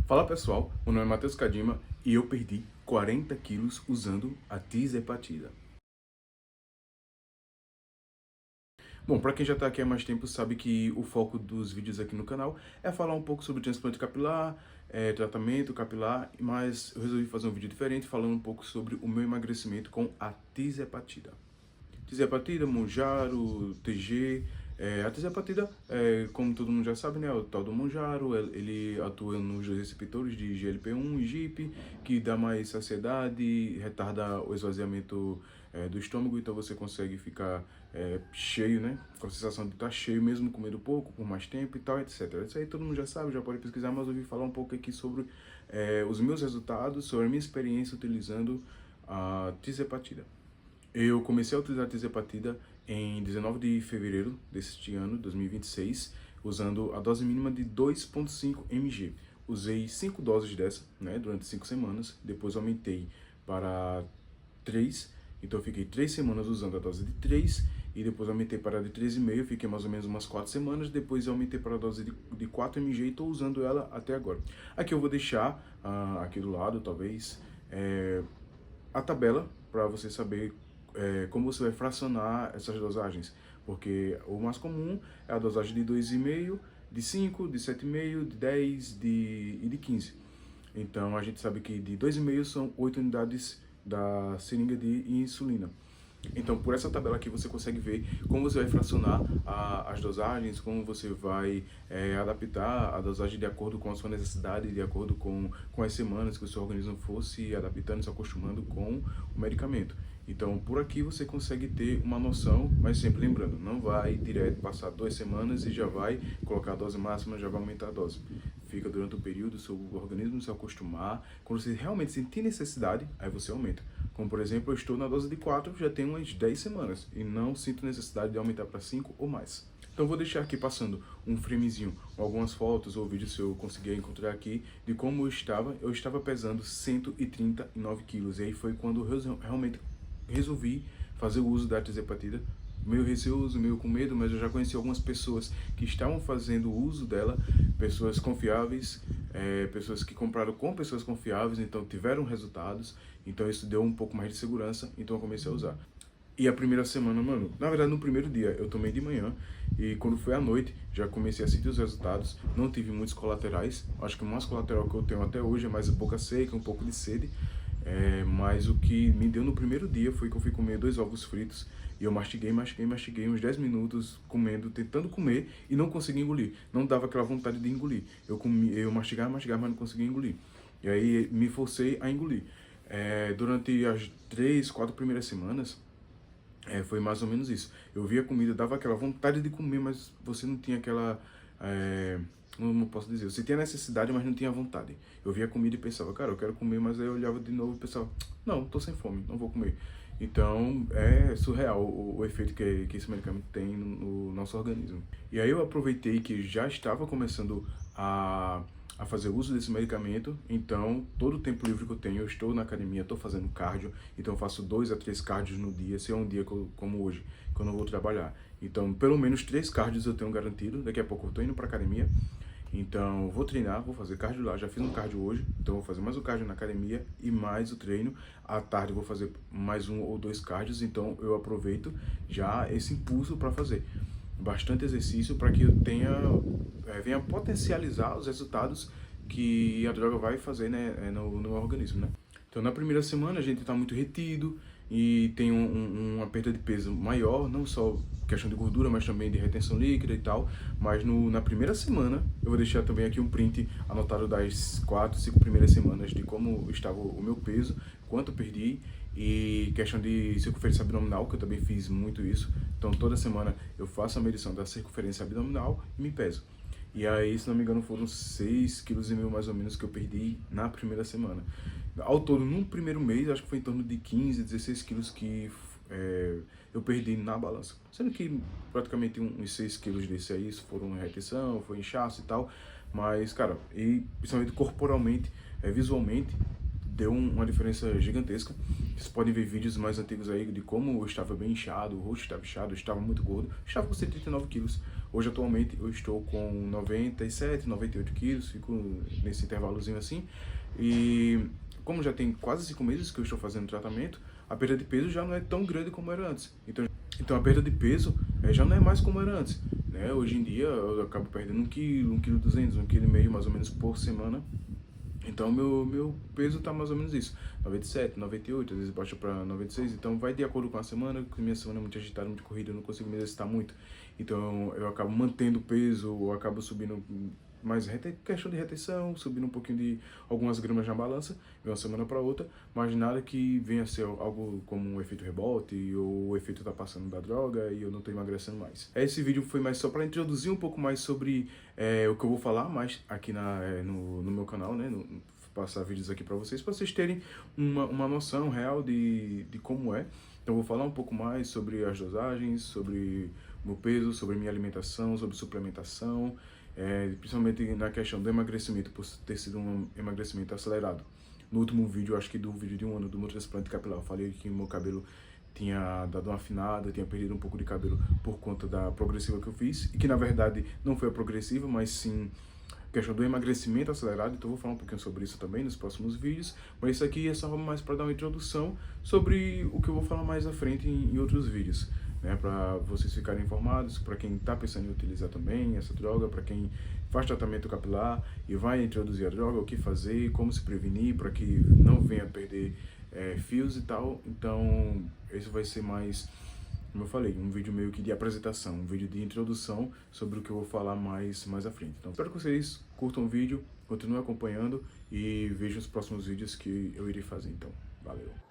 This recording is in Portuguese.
Fala pessoal, meu nome é Matheus Kadima e eu perdi 40 quilos usando a Tizepatida. Bom, para quem já está aqui há mais tempo sabe que o foco dos vídeos aqui no canal é falar um pouco sobre transplante capilar, tratamento capilar, mas eu resolvi fazer um vídeo diferente falando um pouco sobre o meu emagrecimento com a Tizepatida. Tizepatida, Mounjaro, TG. A tizepatida, como todo mundo já sabe, né, é o tal do Mounjaro. Ele atua nos receptores de GLP-1 e GIP, que dá mais saciedade, retarda o esvaziamento do estômago, então você consegue ficar cheio, né, com a sensação de estar cheio mesmo comendo pouco, por mais tempo e tal, etc. Isso aí todo mundo já sabe, já pode pesquisar, mas eu vim falar um pouco aqui sobre os meus resultados, sobre a minha experiência utilizando a tizepatida. Eu comecei a utilizar a tizepatida em 19 de fevereiro deste ano, 2026, usando a dose mínima de 2,5 mg. Usei 5 doses dessa, né, durante 5 semanas, depois aumentei para 3, então eu fiquei 3 semanas usando a dose de 3, e depois aumentei para a de 3,5, fiquei mais ou menos umas 4 semanas, depois aumentei para a dose de 4 mg e estou usando ela até agora. Aqui eu vou deixar, aqui do lado, talvez, a tabela para você saber como você vai fracionar essas dosagens, porque o mais comum é a dosagem de 2,5, de 5, de 7,5, de 10 e de 15. Então a gente sabe que de 2,5 são 8 unidades da seringa de insulina. Então, por essa tabela aqui, você consegue ver como você vai fracionar as dosagens, como você vai adaptar a dosagem de acordo com a sua necessidade, de acordo com as semanas que o seu organismo fosse adaptando, se acostumando com o medicamento. Então, por aqui você consegue ter uma noção, mas sempre lembrando, não vai direto passar 2 semanas e já vai colocar a dose máxima, já vai aumentar a dose. Fica durante um período, o seu organismo se acostumar. Quando você realmente sentir necessidade, aí você aumenta. Como, por exemplo, eu estou na dose de 4, já tem umas 10 semanas, e não sinto necessidade de aumentar para 5 ou mais. Então vou deixar aqui passando um framezinho, algumas fotos ou vídeos, se eu conseguir encontrar aqui, de como eu estava. Eu estava pesando 139 quilos, e aí foi quando eu realmente resolvi fazer o uso da tizepatida. Meio receoso, meio com medo, mas eu já conheci algumas pessoas que estavam fazendo uso dela, pessoas confiáveis, pessoas que compraram com pessoas confiáveis, então tiveram resultados, então isso deu um pouco mais de segurança, então eu comecei a usar. E a primeira semana, mano, na verdade no primeiro dia eu tomei de manhã e quando foi à noite já comecei a sentir os resultados, não tive muitos colaterais, acho que o mais colateral que eu tenho até hoje é mais a boca seca, um pouco de sede, mas o que me deu no primeiro dia foi que eu fui comer 2 ovos fritos e eu mastiguei uns 10 minutos comendo, tentando comer e não conseguia engolir, não dava aquela vontade de engolir, eu mastigava, mas não conseguia engolir, e aí me forcei a engolir. Durante as 3, 4 primeiras semanas, foi mais ou menos isso. Eu via a comida, dava aquela vontade de comer, mas você não tinha aquela... não posso dizer, você tinha necessidade, mas não tinha vontade. Eu via a comida e pensava, cara, eu quero comer, mas aí eu olhava de novo e pensava, não, tô sem fome, não vou comer. Então, é surreal o efeito que esse medicamento tem no nosso organismo. E aí eu aproveitei que já estava começando a fazer uso desse medicamento, então todo o tempo livre que eu tenho, eu estou na academia, estou fazendo cardio, então eu faço 2 a 3 cardios no dia, se é um dia como hoje, que eu não vou trabalhar. Então, pelo menos 3 cardios eu tenho garantido, daqui a pouco eu estou indo para academia, então vou treinar, vou fazer cardio lá, já fiz um cardio hoje, então vou fazer mais um cardio na academia e mais o treino. À tarde vou fazer mais 1 ou 2 cardios, então eu aproveito já esse impulso para fazer bastante exercício para que eu venha potencializar os resultados que a droga vai fazer, né, no meu organismo, né? Então na primeira semana a gente está muito retido e tem uma perda de peso maior, não só questão de gordura, mas também de retenção líquida e tal. Mas na primeira semana, eu vou deixar também aqui um print anotado das 4, 5 primeiras semanas de como estava o meu peso, quanto eu perdi, e questão de circunferência abdominal, que eu também fiz muito isso. Então toda semana eu faço a medição da circunferência abdominal e me peso. E aí, se não me engano, foram 6,5 kg mais ou menos que eu perdi na primeira semana. Ao todo, no primeiro mês, acho que foi em torno de 15, 16 quilos que eu perdi na balança. Sendo que praticamente uns 6 quilos desse aí foram retenção, foi inchaço e tal. Mas, cara, e principalmente corporalmente, visualmente, deu uma diferença gigantesca. Vocês podem ver vídeos mais antigos aí de como eu estava bem inchado, o rosto estava inchado, eu estava muito gordo. Eu estava com 139 quilos. Hoje, atualmente, eu estou com 97, 98 quilos, fico nesse intervalozinho assim. E como já tem quase 5 meses que eu estou fazendo tratamento, a perda de peso já não é tão grande como era antes. Então a perda de peso já não é mais como era antes, né? Hoje em dia eu acabo perdendo 1 quilo, 1,2 kg, 1,5 kg mais ou menos por semana. Então meu peso tá mais ou menos isso, 97, 98, às vezes baixa para 96, então vai de acordo com a semana, porque minha semana é muito agitada, muito corrida, eu não consigo me exercitar muito. Então eu acabo mantendo o peso, ou acabo subindo mais questão de retenção, subindo um pouquinho de algumas gramas na balança, de uma semana para outra, mas nada que venha a ser algo como um efeito rebote, ou o efeito tá passando da droga e eu não tô emagrecendo mais. Esse vídeo foi mais só para introduzir um pouco mais sobre o que eu vou falar mais aqui no meu canal, né? Passar vídeos aqui para vocês terem uma noção real de como é. Então eu vou falar um pouco mais sobre as dosagens, sobre o meu peso, sobre minha alimentação, sobre suplementação, principalmente na questão do emagrecimento, por ter sido um emagrecimento acelerado. No último vídeo, acho que do vídeo de 1 ano do meu transplante capilar, eu falei que o meu cabelo tinha dado uma afinada, tinha perdido um pouco de cabelo por conta da progressiva que eu fiz, e que na verdade não foi a progressiva, mas sim questão do emagrecimento acelerado. Então eu vou falar um pouquinho sobre isso também nos próximos vídeos, mas isso aqui é só mais para dar uma introdução sobre o que eu vou falar mais à frente em outros vídeos, né, para vocês ficarem informados, para quem está pensando em utilizar também essa droga, para quem faz tratamento capilar e vai introduzir a droga, o que fazer, como se prevenir para que não venha a perder fios e tal. Então esse vai ser mais, como eu falei, um vídeo meio que de apresentação, um vídeo de introdução sobre o que eu vou falar mais à frente. Então espero que vocês curtam o vídeo, continuem acompanhando e vejam os próximos vídeos que eu irei fazer. Então, valeu!